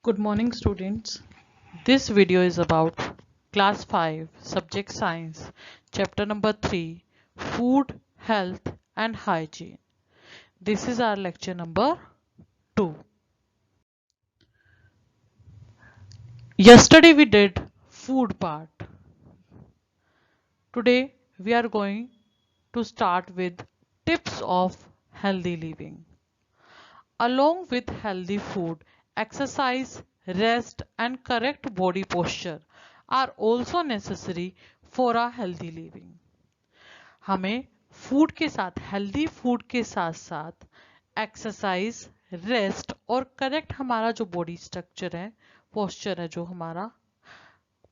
Good morning, students. This video is about class 5 subject science chapter number 3 food, health and hygiene. This is our lecture number 2. Yesterday we did food part. Today we are going to start with tips of healthy living. Along with healthy food, exercise, rest and correct body posture are also necessary for a healthy living. हमें food के साथ healthy food के साथ साथ exercise, rest और correct हमारा जो body structure है, पोस्चर है जो हमारा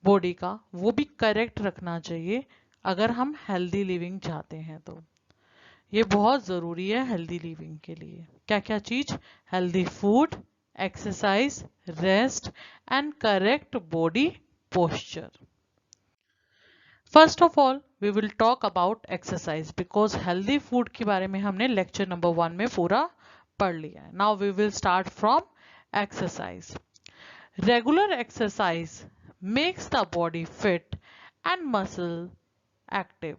बॉडी का, वो भी करेक्ट रखना चाहिए अगर हम हेल्दी लिविंग चाहते हैं तो ये बहुत ज़रूरी है हेल्दी लिविंग के लिए। क्या क्या चीज़? Healthy food, exercise, rest and correct body posture. First of all we will talk about exercise because healthy food के बारे में हमने लेक्चर नंबर 1 में पूरा पढ़ लिया है। Now we will start from exercise. Regular exercise makes the body fit and muscle active.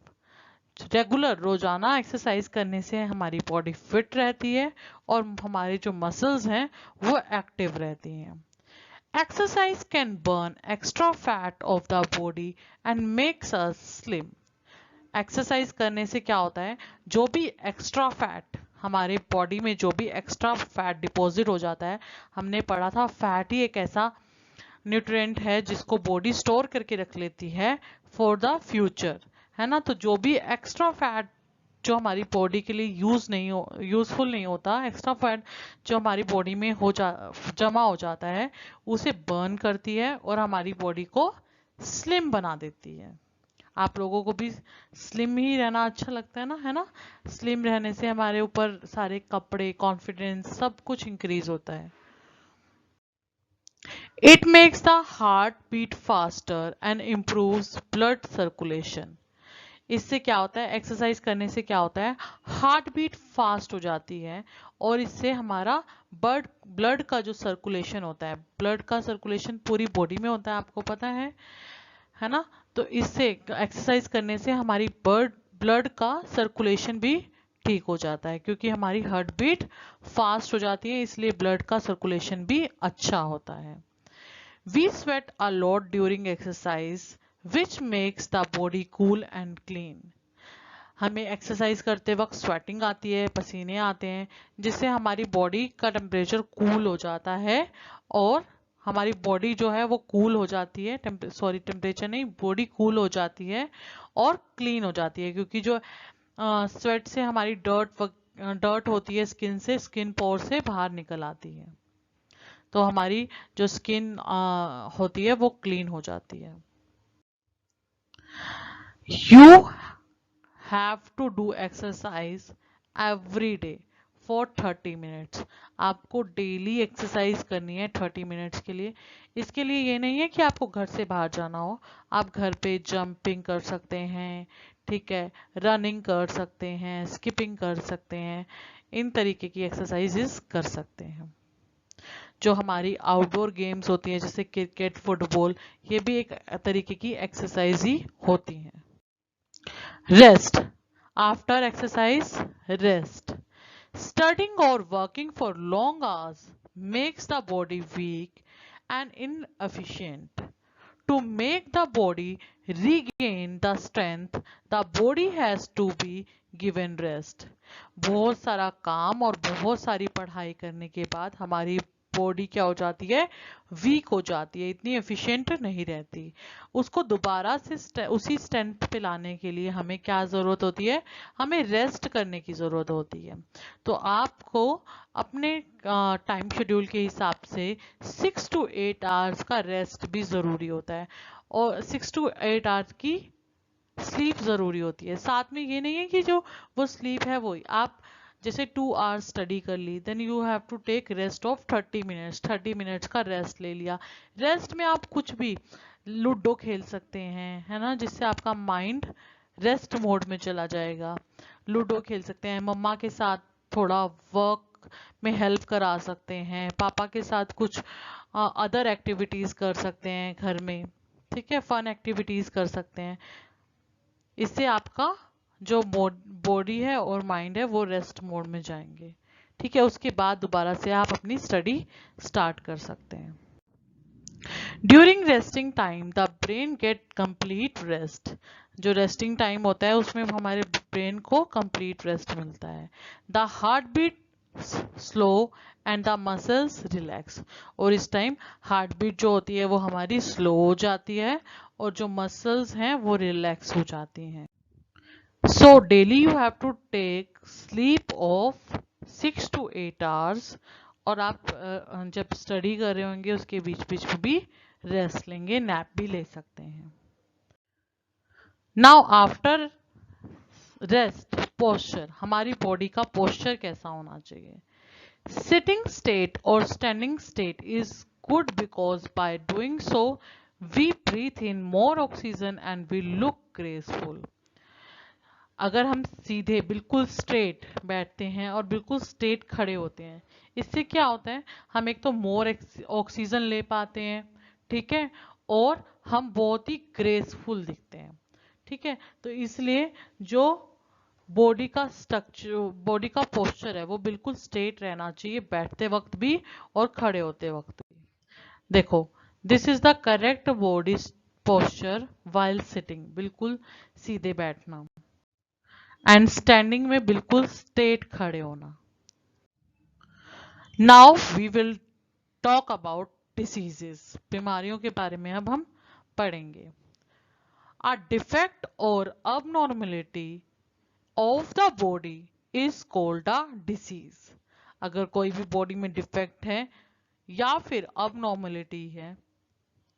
Regular रोजाना एक्सरसाइज करने से हमारी बॉडी फिट रहती है और हमारे जो मसल्स हैं वो एक्टिव रहती हैं। Exercise can burn extra fat of the body and makes us slim. Exercise करने से क्या होता है, जो भी एक्स्ट्रा फैट हमारे बॉडी में जो भी एक्स्ट्रा फैट डिपॉजिट हो जाता है, हमने पढ़ा था फैट ही एक ऐसा न्यूट्रिएंट है जिसको बॉडी स्टोर करके रख लेती है फॉर द फ्यूचर, है ना। तो जो भी एक्स्ट्रा फैट जो हमारी बॉडी के लिए यूजफुल नहीं होता, एक्स्ट्रा फैट जो हमारी बॉडी में जमा हो जाता है, उसे बर्न करती है और हमारी बॉडी को स्लिम बना देती है। आप लोगों को भी स्लिम ही रहना अच्छा लगता है ना, है ना। स्लिम रहने से हमारे ऊपर सारे कपड़े, कॉन्फिडेंस सब कुछ इंक्रीज होता है। It makes the heart beat faster and improves blood circulation. इससे क्या होता है, एक्सरसाइज करने से क्या होता है, हार्ट बीट फास्ट हो जाती है और इससे हमारा ब्लड का जो सर्कुलेशन होता है, ब्लड का सर्कुलेशन पूरी बॉडी में होता है, आपको पता है ना। तो इससे एक्सरसाइज करने से हमारी ब्लड का सर्कुलेशन भी ठीक हो जाता है, क्योंकि हमारी हार्ट बीट फास्ट हो जाती है, इसलिए ब्लड का सर्कुलेशन भी अच्छा होता है। We sweat a lot during exercise which makes the body cool and clean. हमें एक्सरसाइज करते वक्त स्वेटिंग आती है, पसीने आते हैं, जिससे हमारी बॉडी का टेम्परेचर कूल हो जाता है और हमारी बॉडी जो है वो कूल हो जाती है, टेम्परेचर नहीं, बॉडी कूल हो जाती है और क्लीन हो जाती है, क्योंकि जो स्वेट से हमारी डर्ट होती है स्किन से, स्किन पोर से बाहर निकल आती है, तो हमारी जो स्किन होती है वो क्लीन हो जाती है। You have to do exercise every day for 30 minutes। आपको डेली एक्सरसाइज करनी है 30 मिनट्स के लिए। इसके लिए ये नहीं है कि आपको घर से बाहर जाना हो, आप घर पे जंपिंग कर सकते हैं, ठीक है, रनिंग कर सकते हैं, स्किपिंग कर सकते हैं, इन तरीके की एक्सरसाइजेस कर सकते हैं। जो हमारी आउटडोर गेम्स होती हैं जैसे क्रिकेट, फुटबॉल, ये भी एक तरीके की एक्सरसाइज ही होती हैं। Rest after exercise, rest. Studying or working for long hours makes the body weak and inefficient. To make the body regain the strength, the body has to be given rest. बहुत सारा काम और बहुत सारी पढ़ाई करने के बाद हमारी बॉडी क्या हो जाती है, वीक हो जाती है, इतनी एफिशिएंट नहीं रहती। उसको दोबारा से उसी स्ट्रेंथ पे लाने के लिए हमें क्या ज़रूरत होती है, हमें रेस्ट करने की ज़रूरत होती है। तो आपको अपने टाइम शेड्यूल के हिसाब से 6 to 8 आवर्स का रेस्ट भी ज़रूरी होता है और 6 to 8 आवर्स की स्लीप ज़रूरी होती है। साथ में ये नहीं है कि जो वो स्लीप है वो आप जैसे 2 आवर्स स्टडी कर ली, then you have to take rest of 30 minutes, 30 minutes का रेस्ट ले लिया। रेस्ट में आप कुछ भी लूडो खेल सकते हैं, है ना, जिससे आपका माइंड रेस्ट मोड में चला जाएगा। लूडो खेल सकते हैं, मम्मा के साथ थोड़ा वर्क वर्क में हेल्प करा सकते हैं, पापा के साथ कुछ अदर एक्टिविटीज कर सकते हैं घर में, ठीक है, फन एक्टिविटीज कर सकते हैं। इससे आपका जो बॉडी है और माइंड है वो रेस्ट मोड में जाएंगे, ठीक है। उसके बाद दोबारा से आप अपनी स्टडी स्टार्ट कर सकते हैं। During resting time the brain get complete rest. जो रेस्टिंग टाइम होता है उसमें हमारे ब्रेन को कंप्लीट रेस्ट मिलता है। The heart beat slow and the muscles relax. और इस टाइम हार्ट बीट जो होती है वो हमारी स्लो हो जाती है और जो मसल्स हैं वो रिलैक्स हो जाती हैं। So daily you have to take sleep of 6 to 8 hours। और आप जब स्टडी कर रहे होंगे उसके बीच बीच में भी रेस्ट लेंगे, नैप भी ले सकते हैं। नाउ आफ्टर रेस्ट पोस्चर, हमारी बॉडी का पोस्चर कैसा होना चाहिए। सिटिंग स्टेट और standing state is good because by doing so we breathe in more oxygen and we look graceful. अगर हम सीधे बिल्कुल स्ट्रेट बैठते हैं और बिल्कुल स्ट्रेट खड़े होते हैं, इससे क्या होता है, हम एक तो मोर ऑक्सीजन ले पाते हैं, ठीक है, और हम बहुत ही ग्रेसफुल दिखते हैं, ठीक है। तो इसलिए जो बॉडी का स्ट्रक्चर, बॉडी का पोस्चर है वो बिल्कुल स्ट्रेट रहना चाहिए, बैठते वक्त भी और खड़े होते वक्त भी। देखो, this is the correct body posture while sitting, बिल्कुल सीधे बैठना, एंड स्टैंडिंग में बिल्कुल स्ट्रेट खड़े होना। Now we will talk about diseases, बीमारियों के बारे में अब हम पढ़ेंगे। अ डिफेक्ट और abnormality of the body is called a disease. अगर कोई भी बॉडी में डिफेक्ट है या फिर अबनॉर्मेलिटी है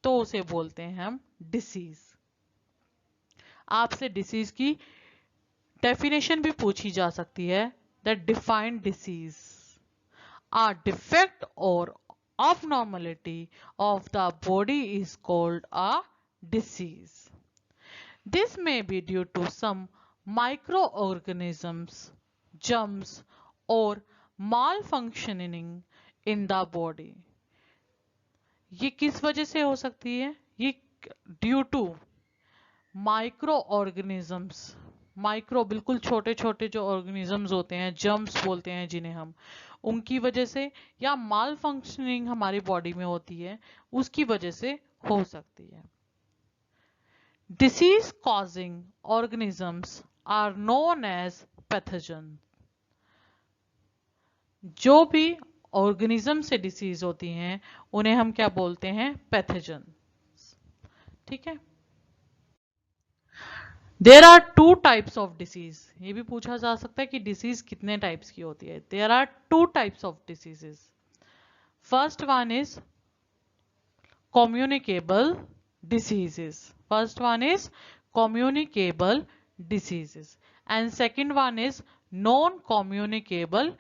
तो उसे बोलते हैं हम डिसीज। आपसे डिसीज की डेफिनेशन भी पूछी जा सकती है। The defined disease, a defect or abnormality of the body is called a disease. This may be due to some microorganisms, germs, or malfunctioning in the body. ये किस वजह से हो सकती है? ये due to micro organisms, micro बिल्कुल छोटे छोटे जो ऑर्गेनिजम्स होते हैं, जर्म्स बोलते हैं जिन्हें हम, उनकी वजह से, या माल फंक्शनिंग हमारी बॉडी में होती है उसकी वजह से हो सकती है। Disease causing organisms are known as pathogen. जो भी ऑर्गेनिज्म से डिसीज होती हैं उन्हें हम क्या बोलते हैं? पैथोजन, ठीक है। There are two types of disease, ये भी पूछा जा सकता है कि डिसीज कितने टाइप्स की होती है। There are two types of diseases. First one is communicable diseases. First one is communicable diseases and second one is non-communicable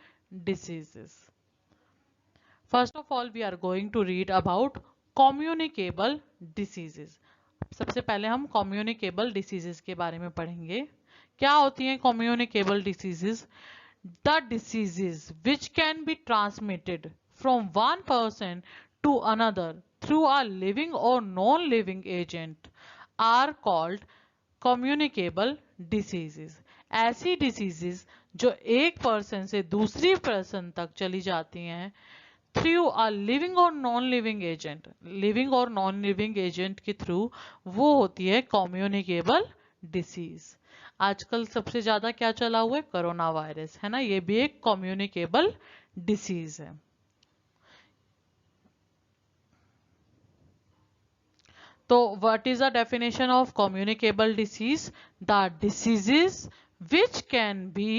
diseases. First of all we are going to read about communicable diseases. सबसे पहले हम communicable diseases के बारे में पढ़ेंगे। क्या होती हैं communicable diseases? The diseases which can be transmitted from one person to another through a living or non-living agent are called communicable diseases. ऐसी diseases जो एक पर्सन से दूसरी पर्सन तक चली जाती हैं थ्रू अ लिविंग और नॉन लिविंग एजेंट, लिविंग और नॉन लिविंग एजेंट के थ्रू, वो होती है कम्युनिकेबल डिसीज। आजकल सबसे ज्यादा क्या चला हुआ है? कोरोना वायरस, है ना, ये भी एक कम्युनिकेबल डिसीज है। तो what is the definition of communicable disease? The diseases which can be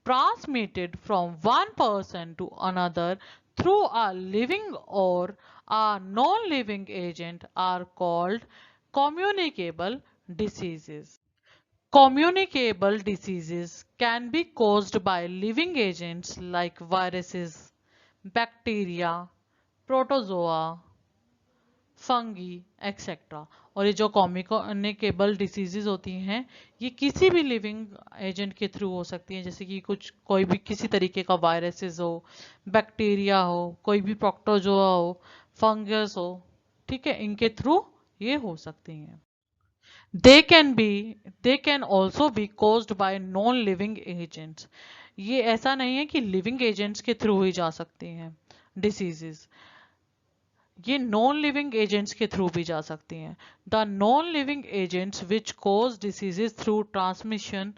transmitted from one person to another through a living or a non-living agent are called communicable diseases. Communicable diseases can be caused by living agents like viruses, bacteria, protozoa, fungi etcetera. और ये जो communicable diseases होती हैं ये किसी भी living agent के through हो सकती हैं, जैसे कि कोई भी किसी तरीके का वायरसेस हो, बैक्टीरिया हो, कोई भी प्रोटोजोआ हो, फंगस हो, ठीक है, इनके थ्रू ये हो सकती हैं। They can also be caused by non living agents. ये ऐसा नहीं है कि लिविंग एजेंट्स के थ्रू ही जा सकती हैं डिसीजेस, ये नॉन लिविंग एजेंट्स के थ्रू भी जा सकती हैं। The non living agents which cause diseases through transmission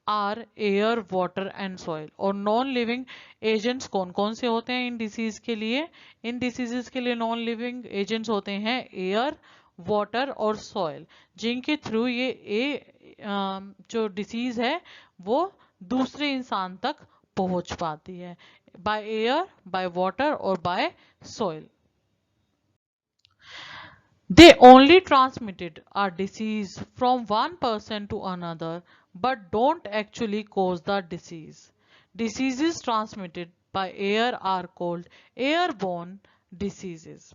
are air, water and soil. और नॉन लिविंग एजेंट्स कौन कौन से होते हैं इन डिसीज के लिए? इन डिसीजेस के लिए नॉन लिविंग एजेंट्स होते हैं एयर, वाटर और सॉइल, जिनके थ्रू जो डिसीज है वो दूसरे इंसान तक पहुंच पाती है, बाय एयर, बाय वाटर और by soil. They only transmitted a disease from one person to another but don't actually cause the disease. Diseases transmitted by air are called airborne diseases.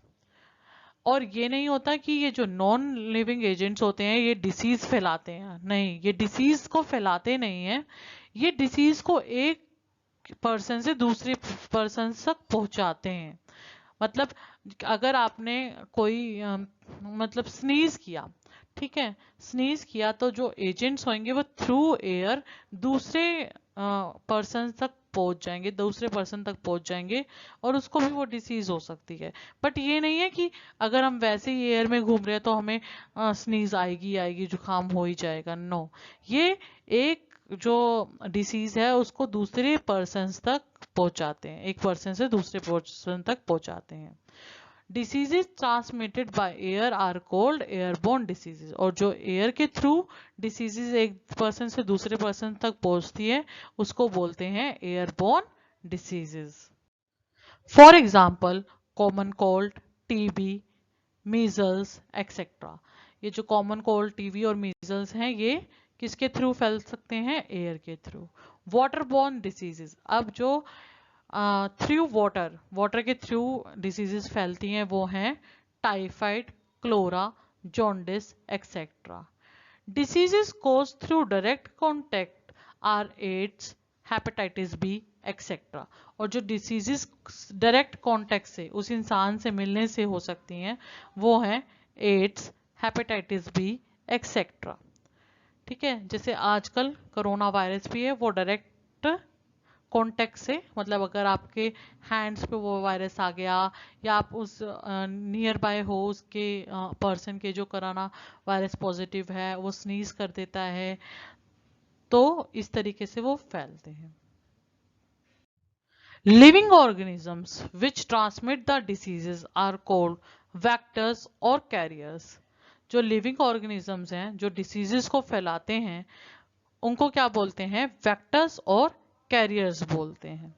और ये नहीं होता कि ये जो नॉन लिविंग एजेंट्स होते हैं ये डिसीज फैलाते हैं, नहीं, ये डिसीज को फैलाते नहीं है, ये डिसीज को एक पर्सन से दूसरे पर्सन तक पहुंचाते हैं। मतलब अगर आपने कोई मतलब स्नीज किया, ठीक है, स्नीज किया तो जो एजेंट्स होंगे वो थ्रू एयर दूसरे पर्सन तक पहुंच जाएंगे, दूसरे पर्सन तक पहुंच जाएंगे और उसको भी वो डिसीज हो सकती है। बट ये नहीं है कि अगर हम वैसे ही एयर में घूम रहे हैं तो हमें स्नीज आएगी जुकाम हो ही जाएगा, नो। ये एक जो डिसीज है उसको दूसरे पर्सन तक पहुंचाते हैं, एक पर्सन से दूसरे पर्सन तक पहुंचाते हैं। Diseases transmitted by air are called airborne diseases. और जो एयर के थ्रू डिसीजेज एक पर्सन से दूसरे पर्सन तक पहुंचती है उसको बोलते हैं airborne diseases. For example common cold, TB, measles etcetera. ये जो कॉमन कोल्ड, टीबी और मीजल्स हैं ये किसके थ्रू फैल सकते हैं? एयर के थ्रू। वाटरबोर्न डिसीजेस, अब जो थ्रू वाटर के थ्रू डिसीजेस फैलती हैं वो हैं typhoid, cholera, jaundice etcetera. Diseases cause through direct contact are AIDS, hepatitis B etcetera. और जो डिसीजेस डायरेक्ट कॉन्टेक्ट से, उस इंसान से मिलने से हो सकती हैं वो हैं एड्स, हेपेटाइटिस बी एक्सेट्रा। ठीक है, जैसे आजकल कोरोना वायरस भी है वो डायरेक्ट कॉन्टेक्ट से, मतलब अगर आपके हैंड्स पे वो वायरस आ गया या आप उस नियर बाय हो उसके पर्सन के जो कोरोना वायरस पॉजिटिव है वो स्नीज कर देता है, तो इस तरीके से वो फैलते हैं। Living organisms which transmit the diseases are called vectors और कैरियर्स। जो लिविंग ऑर्गेनिजम्स हैं जो डिसीजेस को फैलाते हैं उनको क्या बोलते हैं? वेक्टर्स और कैरियर्स बोलते हैं।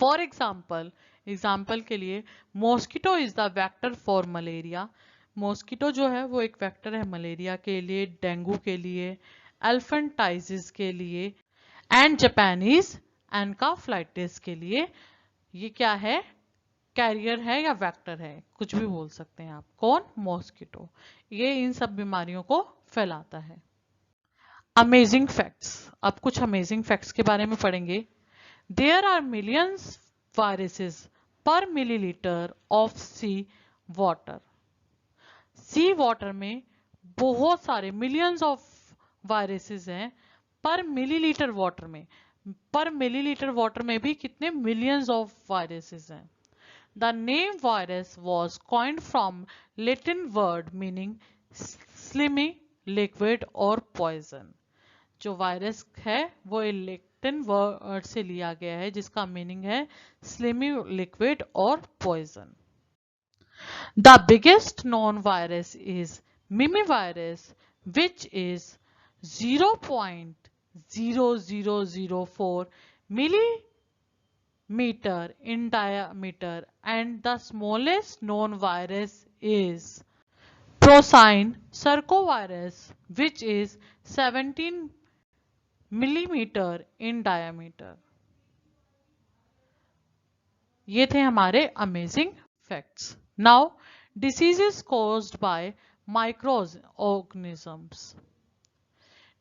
फॉर एग्जाम्पल के लिए mosquito is the vector for malaria. Mosquito जो है वो एक वेक्टर है मलेरिया के लिए, डेंगू के लिए, एल्फेंटाइसिस के लिए एंड जापानीज एनकाफ्लाइटिस के लिए। ये क्या है? कैरियर है या वेक्टर है, कुछ भी बोल सकते हैं आप। कौन? मॉस्किटो। ये इन सब बीमारियों को फैलाता है। अमेजिंग फैक्ट्स, अब कुछ अमेजिंग फैक्ट्स के बारे में पढ़ेंगे। There are millions viruses per millilitre of sea water. Sea water में बहुत सारे मिलियंस ऑफ वायरसेस हैं पर मिलीलीटर वाटर में। पर मिलीलीटर वाटर में भी कितने मिलियंस ऑफ वायरसेस हैं। The name virus was coined from Latin word meaning slimy, liquid और पॉइजन। जो वायरस है वो लैटिन वर्ड से लिया गया है जिसका मीनिंग है स्लिमी, लिक्विड और poison. The biggest known virus is mimivirus which is 0.0004 millimeter in diameter, and the smallest known virus is porcine circovirus which is 17 millimeter in diameter. ये थे हमारे amazing facts. Now Diseases caused by microorganisms.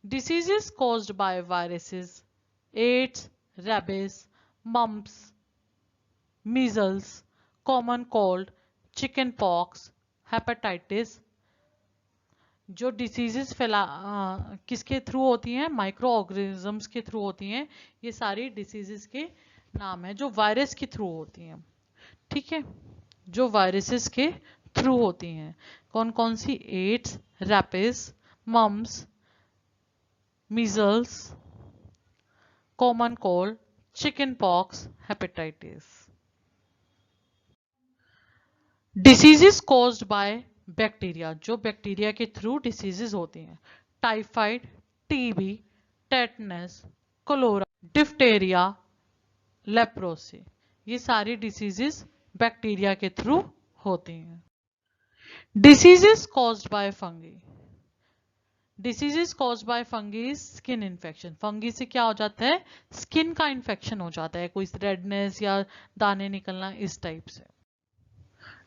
Diseases caused by viruses, AIDS, rabies, mumps, measles, common cold, chicken pox, hepatitis. जो diseases किसके through होती हैं? Micro organisms के through होती हैं। ये सारी डिसीजेस के नाम है जो वायरस के थ्रू होती हैं। ठीक है, जो वायरसेस के थ्रू होती हैं। कौन कौन सी? AIDS, rabies, mumps, measles, common cold, chicken pox, hepatitis. Diseases caused by bacteria, जो बैक्टीरिया के थ्रू डिसीजेस होती हैं। Typhoid, TB, tetanus, cholera, diphtheria, leprosy. ये सारी डिसीजेस बैक्टीरिया के थ्रू होती हैं। Diseases caused by fungi. Diseases caused by fungi, skin infection. Fungi से क्या हो जाता है? स्किन का इन्फेक्शन हो जाता है, कोई रेडनेस या दाने निकलना, इस टाइप से।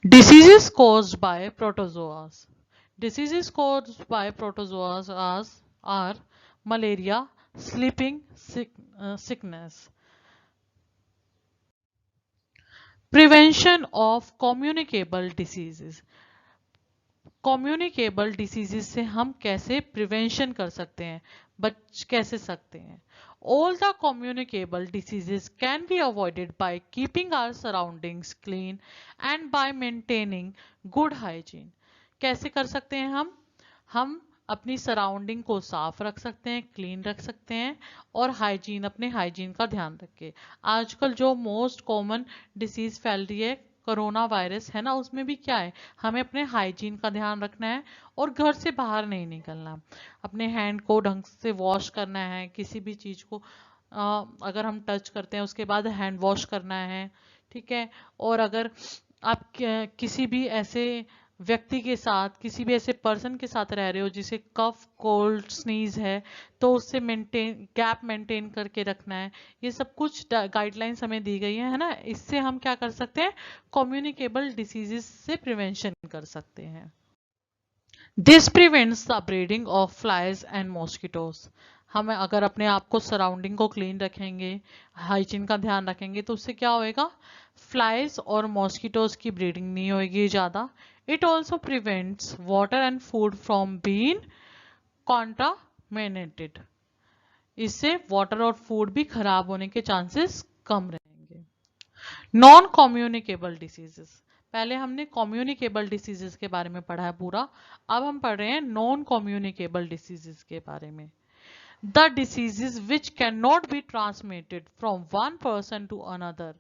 Diseases caused by protozoas. Diseases caused by protozoas are malaria, sleeping sickness. Prevention of communicable diseases. Communicable diseases से हम कैसे प्रिवेंशन कर सकते हैं, बच कैसे सकते हैं? All the communicable diseases can be avoided by keeping our surroundings clean and by maintaining good hygiene. कैसे कर सकते हैं हम अपनी सराउंडिंग को साफ रख सकते हैं, क्लीन रख सकते हैं, और हाइजीन, अपने हाइजीन का ध्यान रखें। आजकल जो मोस्ट कॉमन डिसीज फैल रही है, कोरोना वायरस है ना, उसमें भी क्या है? हमें अपने हाइजीन का ध्यान रखना है और घर से बाहर नहीं निकलना। अपने हैंड को ढंग से वॉश करना है, किसी भी चीज को अगर हम टच करते हैं उसके बाद हैंड वॉश करना है। ठीक है, और अगर आप किसी भी ऐसे व्यक्ति के साथ, किसी भी ऐसे पर्सन के साथ रह रहे हो जिसे कफ, कोल्ड, स्नीज है, तो उससे गैप मेंटेन करके रखना है। ये सब कुछ गाइडलाइंस हमें दी गई है ना। इससे हम क्या कर सकते हैं? कम्युनिकेबल डिसीजेस से प्रिवेंशन कर सकते हैं। This prevents the breeding of flies and mosquitoes. हम अगर अपने आप को, सराउंडिंग को क्लीन रखेंगे, हाइजीन का ध्यान रखेंगे, तो उससे क्या होएगा? फ्लाइज और मॉस्किटोज की ब्रीडिंग नहीं होगी ज़्यादा। It also prevents water and food from being contaminated. इससे वाटर और फूड भी खराब होने के चांसेस कम रहेंगे। Non communicable diseases. पहले हमने कम्युनिकेबल डिसीजेस के बारे में पढ़ा है पूरा, अब हम पढ़ रहे हैं नॉन कम्युनिकेबल डिसीजेस के बारे में। The diseases which can not be transmitted from one person to another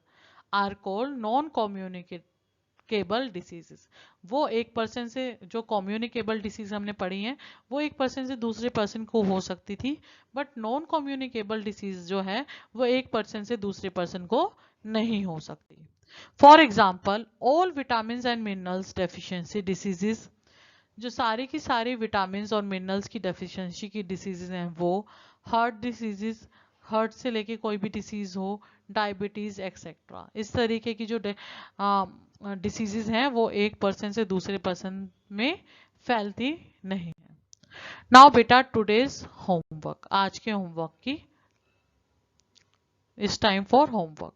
are called non communicable diseases. वो एक पर्सन से, जो कम्युनिकेबल डिसीज हमने पढ़ी हैं, वो एक पर्सन से दूसरे पर्सन को हो सकती थी, बट नॉन कम्युनिकेबल डिसीज जो है वो एक पर्सन से दूसरे पर्सन को नहीं हो सकती। For example, all vitamin and minerals deficiency diseases. जो सारी की सारी विटामिन और मिनरल्स की डेफिशिएंसी की डिसीजेज हैं, वो हार्ट डिसीजेज, हार्ट से लेके कोई भी डिसीज हो, डायबिटीज एक्सेट्रा, इस तरीके की जो डिसीजेज हैं वो एक पर्सन से दूसरे पर्सन में फैलती नहीं है। नाउ बेटा, टुडेज होमवर्क, आज के होमवर्क की, it's time for homework.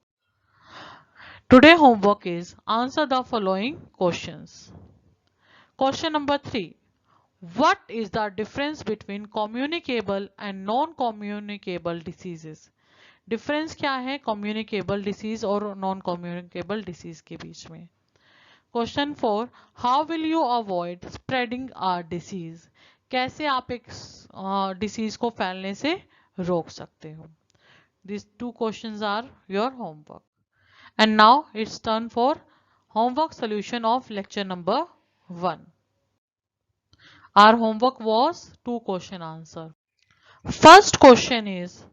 Today homework is answer the following questions. Question number 3. What is the difference between communicable and non-communicable diseases? Difference क्या है कम्युनिकेबल डिसीज और नॉन कम्युनिकेबल डिसीज के बीच में? Question 4. How will you avoid spreading a disease? कैसे आप एक disease को फैलने से रोक सकते हो? These two questions are your homework. And now it's turn for homework solution of lecture number 1. Our homework was 2 question answer. First question is,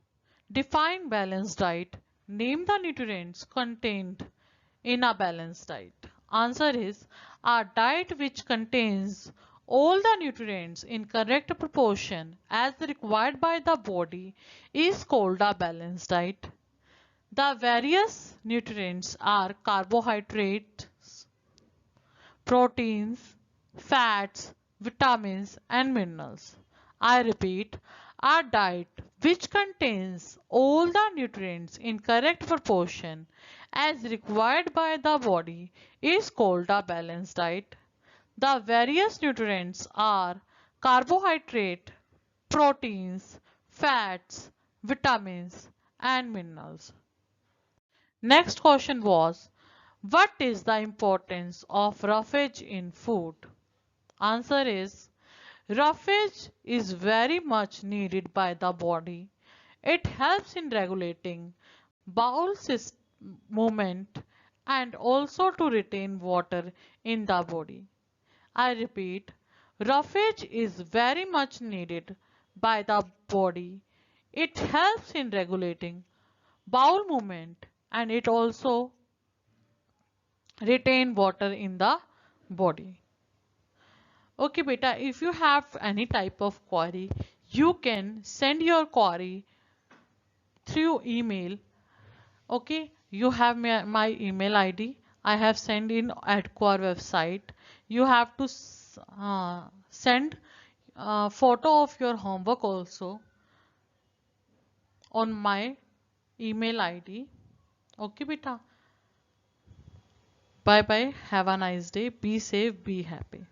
define balanced diet. Name the nutrients contained in a balanced diet. Answer is, a diet which contains all the nutrients in correct proportion as required by the body is called a balanced diet. The various nutrients are carbohydrates, proteins, fats, vitamins, and minerals. I repeat, our diet, which contains all the nutrients in correct proportion as required by the body, is called a balanced diet. The various nutrients are carbohydrate, proteins, fats, vitamins, and minerals. Next question was, what is the importance of roughage in food? Answer is, roughage is very much needed by the body. It helps in regulating bowel movement and also to retain water in the body. I repeat, roughage is very much needed by the body. It helps in regulating bowel movement and it also retain water in the body. Okay, beta, if you have any type of query, you can send your query through email. Okay, you have my email ID. I have sent in at core website. You have to send a photo of your homework also on my email ID. Okay, beta. Bye bye. Have a nice day. Be safe. Be happy.